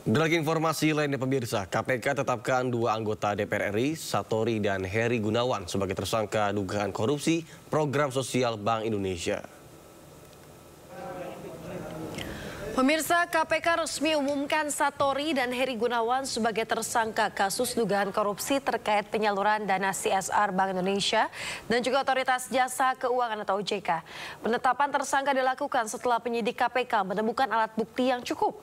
Dari informasi lainnya pemirsa, KPK tetapkan dua anggota DPR RI, Satori dan Heri Gunawan sebagai tersangka dugaan korupsi program sosial Bank Indonesia. Pemirsa, KPK resmi umumkan Satori dan Heri Gunawan sebagai tersangka kasus dugaan korupsi terkait penyaluran dana CSR Bank Indonesia dan juga Otoritas Jasa Keuangan atau OJK. Penetapan tersangka dilakukan setelah penyidik KPK menemukan alat bukti yang cukup.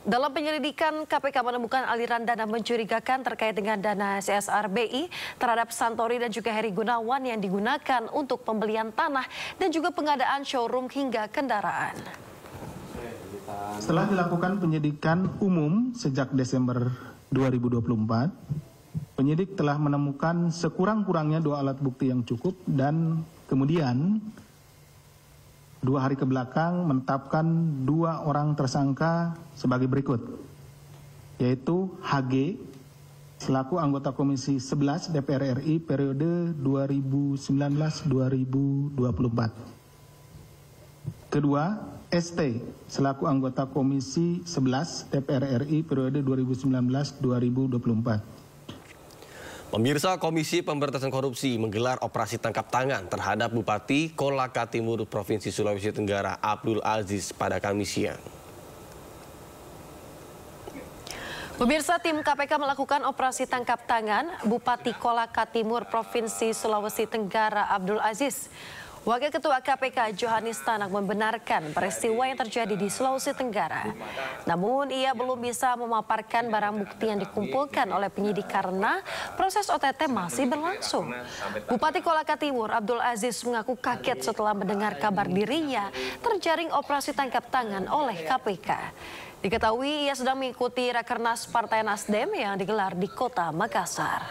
Dalam penyelidikan, KPK menemukan aliran dana mencurigakan terkait dengan dana CSR BI terhadap Satori dan juga Heri Gunawan yang digunakan untuk pembelian tanah dan juga pengadaan showroom hingga kendaraan. Setelah dilakukan penyidikan umum sejak Desember 2024, penyidik telah menemukan sekurang-kurangnya dua alat bukti yang cukup dan kemudian 2 hari ke belakang menetapkan 2 orang tersangka sebagai berikut, yaitu HG selaku anggota Komisi 11 DPR RI periode 2019-2024. Kedua, ST selaku anggota Komisi 11 DPR RI periode 2019-2024. Pemirsa, Komisi Pemberantasan Korupsi menggelar operasi tangkap tangan terhadap Bupati Kolaka Timur Provinsi Sulawesi Tenggara Abdul Aziz pada Kamis siang. Pemirsa, tim KPK melakukan operasi tangkap tangan Bupati Kolaka Timur Provinsi Sulawesi Tenggara Abdul Aziz. Wakil Ketua KPK Johanis Tanak membenarkan peristiwa yang terjadi di Sulawesi Tenggara. Namun ia belum bisa memaparkan barang bukti yang dikumpulkan oleh penyidik karena proses OTT masih berlangsung. Bupati Kolaka Timur Abdul Aziz mengaku kaget setelah mendengar kabar dirinya terjaring operasi tangkap tangan oleh KPK. Diketahui ia sedang mengikuti Rakernas Partai Nasdem yang digelar di Kota Makassar.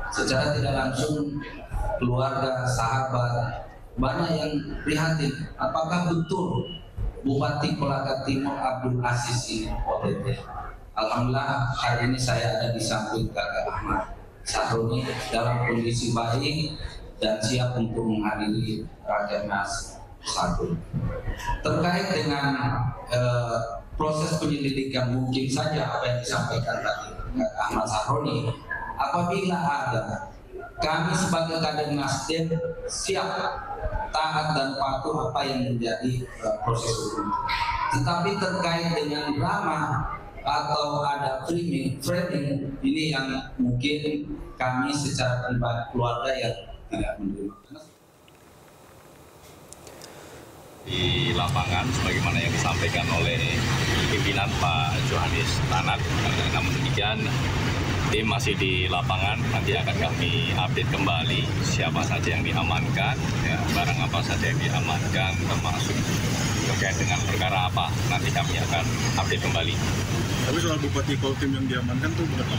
Secara tidak langsung keluarga, sahabat, banyak yang prihatin. Apakah betul Bupati Kolaka Timur Abdul Aziz ini OTT? Alhamdulillah hari ini saya ada di samping Kakak Ahmad Sahroni dalam kondisi baik dan siap untuk menghadiri Rakernas 1. Terkait dengan proses penyelidikan, mungkin saja apa yang disampaikan tadi Kakak Ahmad Sahroni. Apabila ada, kami sebagai kader Nasdem siap taat dan patuh apa yang menjadi proses hukum. Tetapi terkait dengan drama atau ada framing ini yang mungkin kami secara pribadi keluarga yang tidak menerima. Di lapangan sebagaimana yang disampaikan oleh pimpinan Pak Johanis Tanak. Namun demikian, tim masih di lapangan, nanti akan kami update kembali siapa saja yang diamankan, ya, barang apa saja yang diamankan, termasuk terkait dengan perkara apa, nanti kami akan update kembali. Tapi soal Bupati Koltim yang diamankan itu berapa?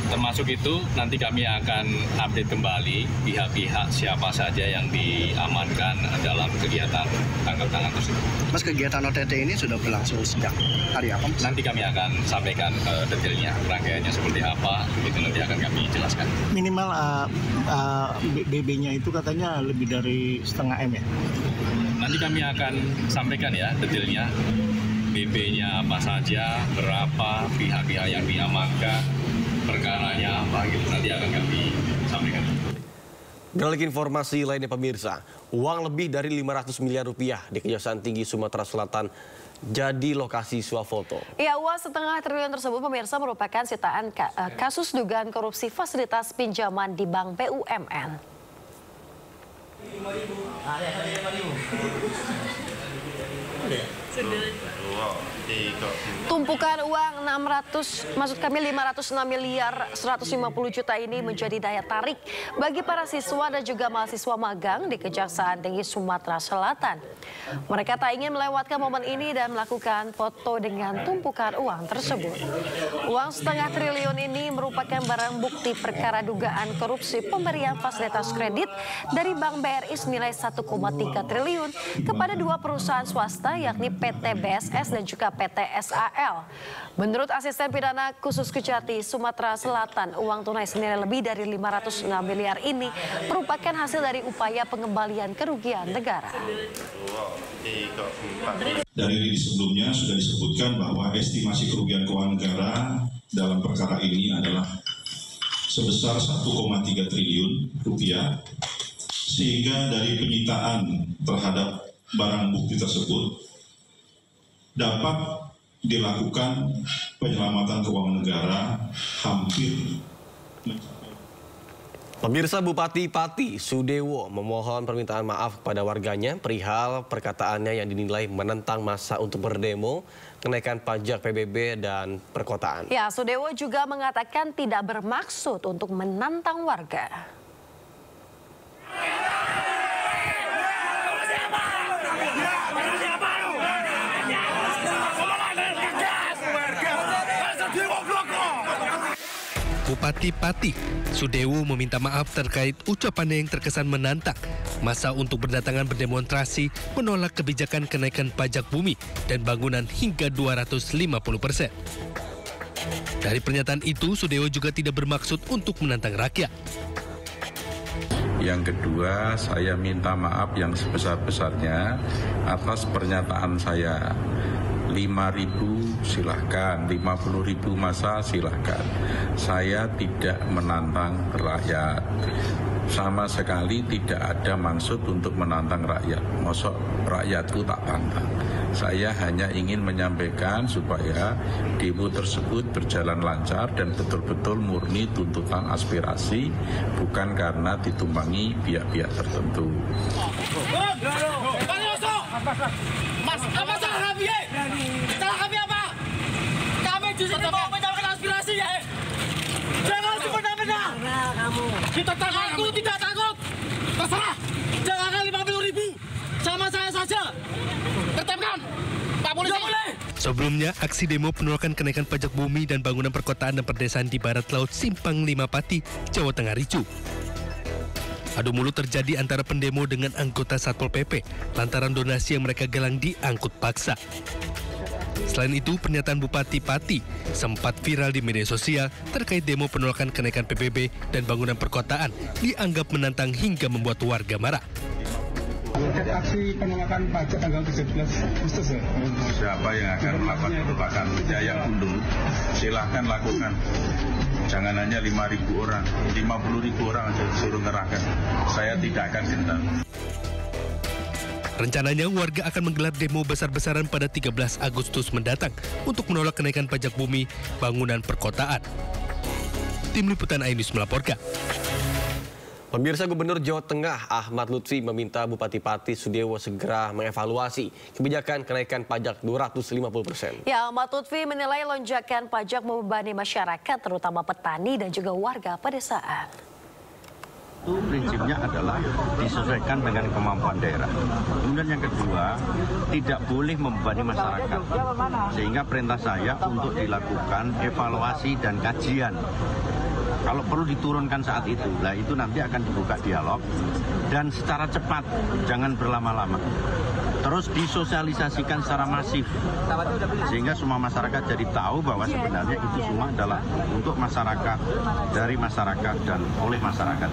Termasuk itu nanti kami akan update kembali pihak-pihak siapa saja yang diamankan dalam kegiatan tangkap tangan tersebut. Mas, kegiatan OTT ini sudah berlangsung sejak hari apa? Nanti kami akan sampaikan detailnya, rangkaiannya seperti apa, itu nanti akan kami jelaskan. Minimal BB-nya itu katanya lebih dari setengah M ya? Nanti kami akan sampaikan ya detailnya. BB-nya apa saja, berapa, pihak-pihak yang diamankan, perkaranya apa gitu, nanti akan kami sampaikan. Beralih informasi lainnya pemirsa, uang lebih dari 500 miliar rupiah di Kejaksaan Tinggi Sumatera Selatan jadi lokasi swafoto. Ya, uang setengah triliun tersebut pemirsa merupakan sitaan kasus dugaan korupsi fasilitas pinjaman di Bank BUMN. Tumpukan uang 506 miliar 150 juta ini menjadi daya tarik bagi para siswa dan juga mahasiswa magang di Kejaksaan Tinggi Sumatera Selatan. Mereka tak ingin melewatkan momen ini dan melakukan foto dengan tumpukan uang tersebut. Uang setengah triliun ini merupakan barang bukti perkara dugaan korupsi pemberian fasilitas kredit dari Bank BRI senilai 1,3 triliun kepada 2 perusahaan swasta yakni PT BSS dan juga PT SAL. Menurut asisten pidana khusus Kejati Sumatera Selatan, uang tunai senilai lebih dari 506 miliar ini merupakan hasil dari upaya pengembalian kerugian negara. Dari rilis sebelumnya sudah disebutkan bahwa estimasi kerugian keuangan negara dalam perkara ini adalah sebesar 1,3 triliun rupiah, sehingga dari penyitaan terhadap barang bukti tersebut dapat dilakukan penyelamatan keuangan negara hampir. Pemirsa, Bupati Pati Sudewo memohon permintaan maaf kepada warganya perihal perkataannya yang dinilai menentang massa untuk berdemo kenaikan pajak PBB dan perkotaan. Ya, Sudewo juga mengatakan tidak bermaksud untuk menantang warga. Bupati Pati Sudewo meminta maaf terkait ucapannya yang terkesan menantang massa untuk berdatangan berdemonstrasi menolak kebijakan kenaikan pajak bumi dan bangunan hingga 250%. Dari pernyataan itu, Sudewo juga tidak bermaksud untuk menantang rakyat. Yang kedua, saya minta maaf yang sebesar-besarnya atas pernyataan saya. 5.000 silahkan, 50.000 masa silahkan. Saya tidak menantang rakyat. Sama sekali tidak ada maksud untuk menantang rakyat. Mosok rakyatku tak tantang. Saya hanya ingin menyampaikan supaya demo tersebut berjalan lancar dan betul-betul murni tuntutan aspirasi, bukan karena ditumpangi pihak-pihak tertentu. Mas, apa salah kami? Salah kami apa? Kami di sini mau menyampaikan aspirasi ya. Jangan semena-mena. Kita takut. Aku tidak takut. Terserah. Jangan 50.000. Sama saya saja. Tetapkan. Pak Polisi. Sebelumnya, aksi demo penolakan kenaikan pajak bumi dan bangunan perkotaan dan perdesaan di barat laut Simpang 5 Pati, Jawa Tengah ricuh. Adu mulut terjadi antara pendemo dengan anggota Satpol PP lantaran donasi yang mereka galang diangkut paksa. Selain itu, pernyataan Bupati Pati sempat viral di media sosial terkait demo penolakan kenaikan PBB dan bangunan perkotaan dianggap menantang hingga membuat warga marah. Aksi penolakan pajak tanggal 17 Agustus ya? Siapa yang akan melakukan penolakan yang undur, silahkan lakukan. Jangan hanya 5.000 orang, 50.000 orang aja disuruh ngerahkan. Saya tidak akan gentar. Rencananya warga akan menggelar demo besar-besaran pada 13 Agustus mendatang untuk menolak kenaikan pajak bumi bangunan perkotaan. Tim Liputan iNews melaporkan. Pemirsa, Gubernur Jawa Tengah Ahmad Lutfi meminta Bupati Pati Sudewo segera mengevaluasi kebijakan kenaikan pajak 250%. Ya, Ahmad Lutfi menilai lonjakan pajak membebani masyarakat, terutama petani dan juga warga pedesaan. Prinsipnya adalah disesuaikan dengan kemampuan daerah. Kemudian yang kedua, tidak boleh membebani masyarakat. Sehingga perintah saya untuk dilakukan evaluasi dan kajian. Kalau perlu diturunkan saat itu, nah itu nanti akan dibuka dialog dan secara cepat, jangan berlama-lama. Terus disosialisasikan secara masif, sehingga semua masyarakat jadi tahu bahwa sebenarnya itu semua adalah untuk masyarakat, dari masyarakat dan oleh masyarakat.